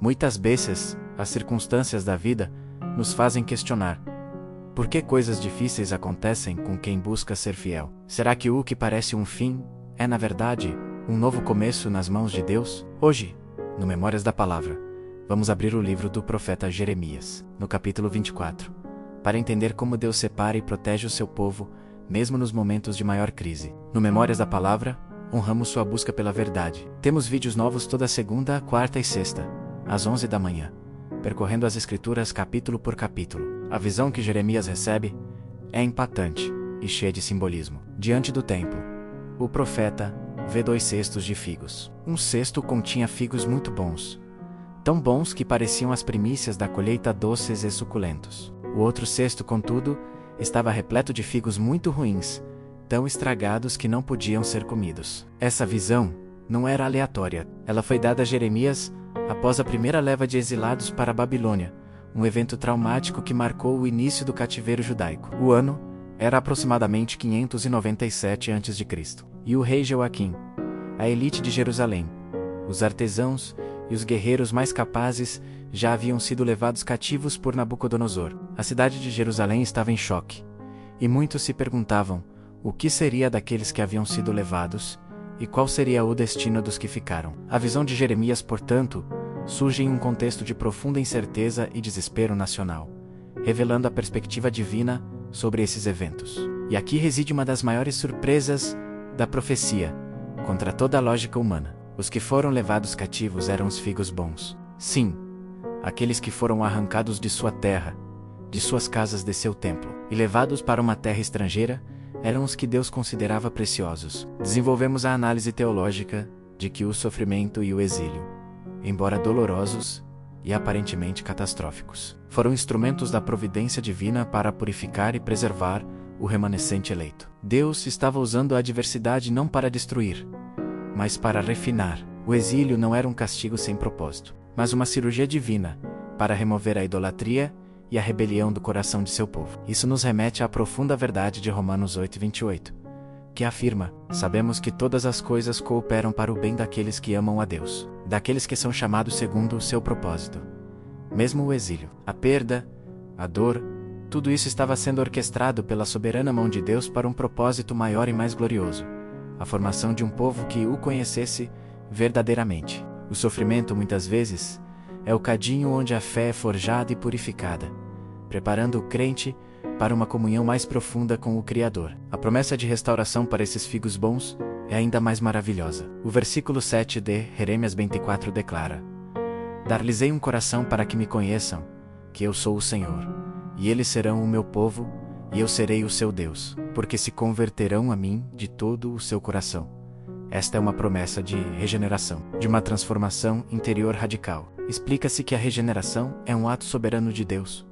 Muitas vezes, as circunstâncias da vida nos fazem questionar: por que coisas difíceis acontecem com quem busca ser fiel? Será que o que parece um fim é, na verdade, um novo começo nas mãos de Deus? Hoje, no Memórias da Palavra, vamos abrir o livro do profeta Jeremias, no capítulo 24, para entender como Deus separa e protege o seu povo, mesmo nos momentos de maior crise. No Memórias da Palavra, honramos sua busca pela verdade. Temos vídeos novos toda segunda, quarta e sexta, às 11 da manhã, percorrendo as Escrituras capítulo por capítulo. A visão que Jeremias recebe é impactante e cheia de simbolismo. Diante do templo, o profeta vê 2 cestos de figos. Um cesto continha figos muito bons, tão bons que pareciam as primícias da colheita, doces e suculentos. O outro cesto, contudo, estava repleto de figos muito ruins, tão estragados que não podiam ser comidos. Essa visão não era aleatória. Ela foi dada a Jeremias após a primeira leva de exilados para a Babilônia, um evento traumático que marcou o início do cativeiro judaico. O ano era aproximadamente 597 a.C., e o rei Joaquim, a elite de Jerusalém, os artesãos e os guerreiros mais capazes já haviam sido levados cativos por Nabucodonosor. A cidade de Jerusalém estava em choque, e muitos se perguntavam o que seria daqueles que haviam sido levados e qual seria o destino dos que ficaram. A visão de Jeremias, portanto, surge em um contexto de profunda incerteza e desespero nacional, revelando a perspectiva divina sobre esses eventos. E aqui reside uma das maiores surpresas da profecia, contra toda a lógica humana. Os que foram levados cativos eram os figos bons. Sim, aqueles que foram arrancados de sua terra, de suas casas, de seu templo, e levados para uma terra estrangeira, eram os que Deus considerava preciosos. Desenvolvemos a análise teológica de que o sofrimento e o exílio, embora dolorosos e aparentemente catastróficos, foram instrumentos da providência divina para purificar e preservar o remanescente eleito. Deus estava usando a adversidade não para destruir, mas para refinar. O exílio não era um castigo sem propósito, mas uma cirurgia divina para remover a idolatria e a rebelião do coração de seu povo. Isso nos remete à profunda verdade de Romanos 8:28, que afirma: sabemos que todas as coisas cooperam para o bem daqueles que amam a Deus, daqueles que são chamados segundo o seu propósito. Mesmo o exílio, a perda, a dor, tudo isso estava sendo orquestrado pela soberana mão de Deus para um propósito maior e mais glorioso: a formação de um povo que o conhecesse verdadeiramente. O sofrimento, muitas vezes, é o cadinho onde a fé é forjada e purificada, preparando o crente para uma comunhão mais profunda com o Criador. A promessa de restauração para esses figos bons é ainda mais maravilhosa. O versículo 7 de Jeremias 24 declara: dar-lhes-ei um coração para que me conheçam, que eu sou o Senhor, e eles serão o meu povo, e eu serei o seu Deus, porque se converterão a mim de todo o seu coração. Esta é uma promessa de regeneração, de uma transformação interior radical. Explica-se que a regeneração é um ato soberano de Deus,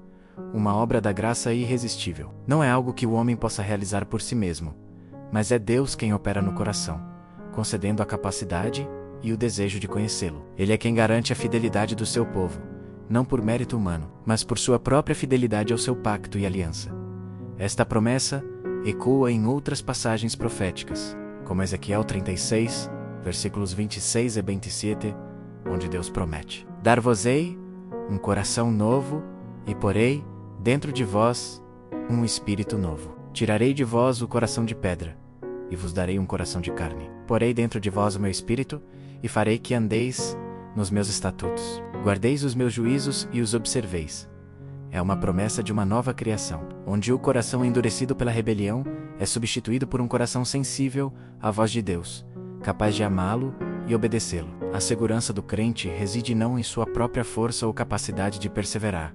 uma obra da graça irresistível. Não é algo que o homem possa realizar por si mesmo, mas é Deus quem opera no coração, concedendo a capacidade e o desejo de conhecê-lo. Ele é quem garante a fidelidade do seu povo, não por mérito humano, mas por sua própria fidelidade ao seu pacto e aliança. Esta promessa ecoa em outras passagens proféticas, como Ezequiel 36, versículos 26 e 27, onde Deus promete: dar-vos-ei um coração novo, e porei dentro de vós um espírito novo. Tirarei de vós o coração de pedra, e vos darei um coração de carne. Porei dentro de vós o meu espírito, e farei que andeis nos meus estatutos. Guardeis os meus juízos e os observeis. É uma promessa de uma nova criação, onde o coração endurecido pela rebelião é substituído por um coração sensível à voz de Deus, capaz de amá-lo e obedecê-lo. A segurança do crente reside não em sua própria força ou capacidade de perseverar,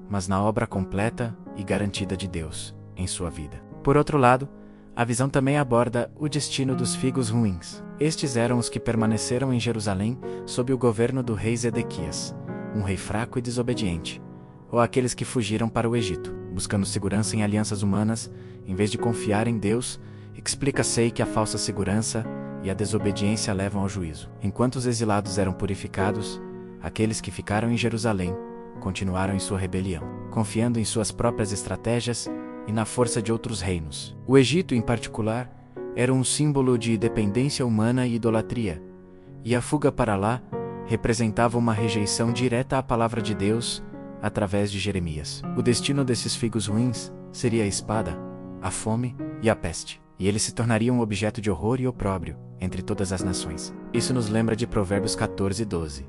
mas na obra completa e garantida de Deus em sua vida. Por outro lado, a visão também aborda o destino dos figos ruins. Estes eram os que permaneceram em Jerusalém sob o governo do rei Zedequias, um rei fraco e desobediente, ou aqueles que fugiram para o Egito, buscando segurança em alianças humanas, em vez de confiar em Deus. Explica-se que a falsa segurança e a desobediência levam ao juízo. Enquanto os exilados eram purificados, aqueles que ficaram em Jerusalém continuaram em sua rebelião, confiando em suas próprias estratégias e na força de outros reinos. O Egito, em particular, era um símbolo de dependência humana e idolatria, e a fuga para lá representava uma rejeição direta à palavra de Deus através de Jeremias. O destino desses figos ruins seria a espada, a fome e a peste, e eles se tornariam um objeto de horror e opróbrio entre todas as nações. Isso nos lembra de Provérbios 14:12.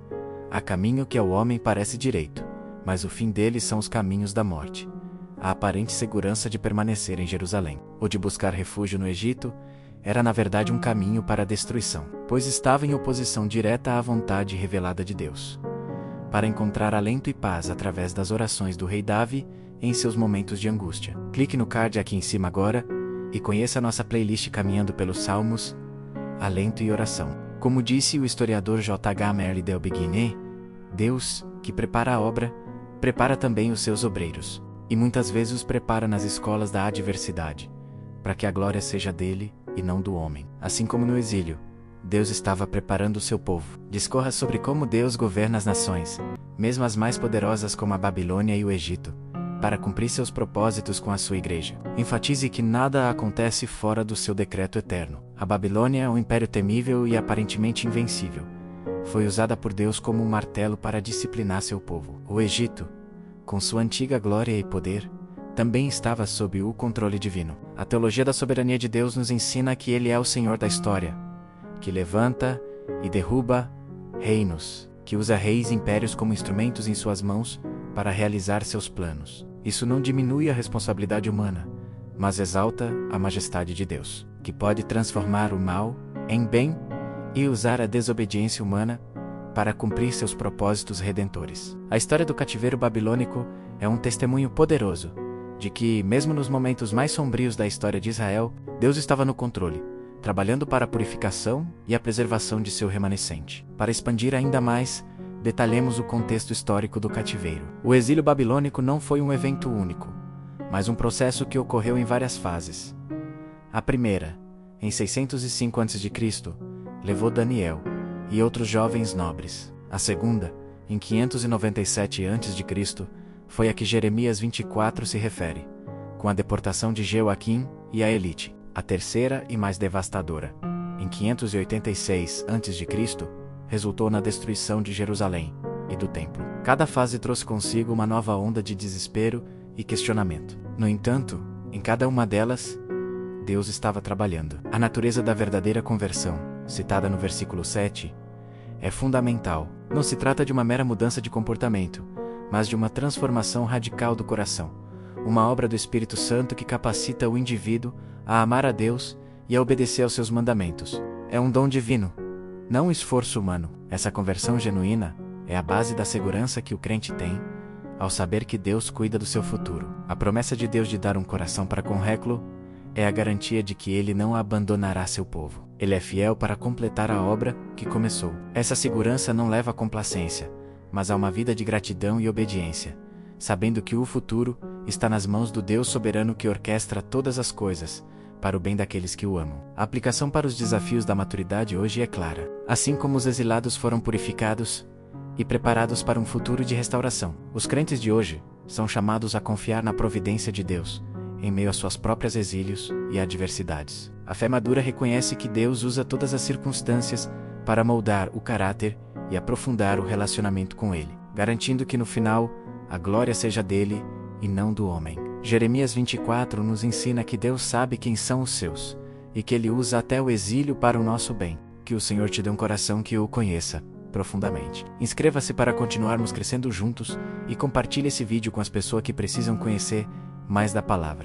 Há caminho que ao homem parece direito, mas o fim dele são os caminhos da morte. A aparente segurança de permanecer em Jerusalém, ou de buscar refúgio no Egito, era na verdade um caminho para a destruição, pois estava em oposição direta à vontade revelada de Deus. Para encontrar alento e paz através das orações do rei Davi em seus momentos de angústia. Clique no card aqui em cima agora e conheça a nossa playlist Caminhando pelos Salmos, Alento e Oração. Como disse o historiador J.H. Merle Del Beguine, Deus, que prepara a obra, prepara também os seus obreiros, e muitas vezes os prepara nas escolas da adversidade, para que a glória seja dele e não do homem. Assim como no exílio, Deus estava preparando o seu povo. Discorra sobre como Deus governa as nações, mesmo as mais poderosas como a Babilônia e o Egito, para cumprir seus propósitos com a sua igreja. Enfatize que nada acontece fora do seu decreto eterno. A Babilônia, um império temível e aparentemente invencível, foi usada por Deus como um martelo para disciplinar seu povo. O Egito, com sua antiga glória e poder, também estava sob o controle divino. A teologia da soberania de Deus nos ensina que Ele é o Senhor da história, que levanta e derruba reinos, que usa reis e impérios como instrumentos em suas mãos para realizar seus planos. Isso não diminui a responsabilidade humana, mas exalta a majestade de Deus, que pode transformar o mal em bem e usar a desobediência humana para cumprir seus propósitos redentores. A história do cativeiro babilônico é um testemunho poderoso de que, mesmo nos momentos mais sombrios da história de Israel, Deus estava no controle, trabalhando para a purificação e a preservação de seu remanescente. Para expandir ainda mais, detalhemos o contexto histórico do cativeiro. O exílio babilônico não foi um evento único, mas um processo que ocorreu em várias fases. A primeira, em 605 a.C., levou Daniel e outros jovens nobres. A segunda, em 597 a.C., foi a que Jeremias 24 se refere, com a deportação de Jeoaquim e a elite. A terceira e mais devastadora, em 586 a.C., resultou na destruição de Jerusalém e do templo. Cada fase trouxe consigo uma nova onda de desespero e questionamento. No entanto, em cada uma delas, Deus estava trabalhando. A natureza da verdadeira conversão, citada no versículo 7, é fundamental. Não se trata de uma mera mudança de comportamento, mas de uma transformação radical do coração. Uma obra do Espírito Santo que capacita o indivíduo a amar a Deus e a obedecer aos seus mandamentos. É um dom divino, não um esforço humano. Essa conversão genuína é a base da segurança que o crente tem ao saber que Deus cuida do seu futuro. A promessa de Deus de dar um coração para com Réclo é a garantia de que Ele não abandonará seu povo. Ele é fiel para completar a obra que começou. Essa segurança não leva à complacência, mas a uma vida de gratidão e obediência, sabendo que o futuro está nas mãos do Deus soberano que orquestra todas as coisas para o bem daqueles que o amam. A aplicação para os desafios da maturidade hoje é clara. Assim como os exilados foram purificados e preparados para um futuro de restauração, os crentes de hoje são chamados a confiar na providência de Deus, em meio às suas próprias exílios e adversidades. A fé madura reconhece que Deus usa todas as circunstâncias para moldar o caráter e aprofundar o relacionamento com Ele, garantindo que no final a glória seja dele e não do homem. Jeremias 24 nos ensina que Deus sabe quem são os seus, e que Ele usa até o exílio para o nosso bem. Que o Senhor te dê um coração que o conheça profundamente. Inscreva-se para continuarmos crescendo juntos e compartilhe esse vídeo com as pessoas que precisam conhecer mais da palavra.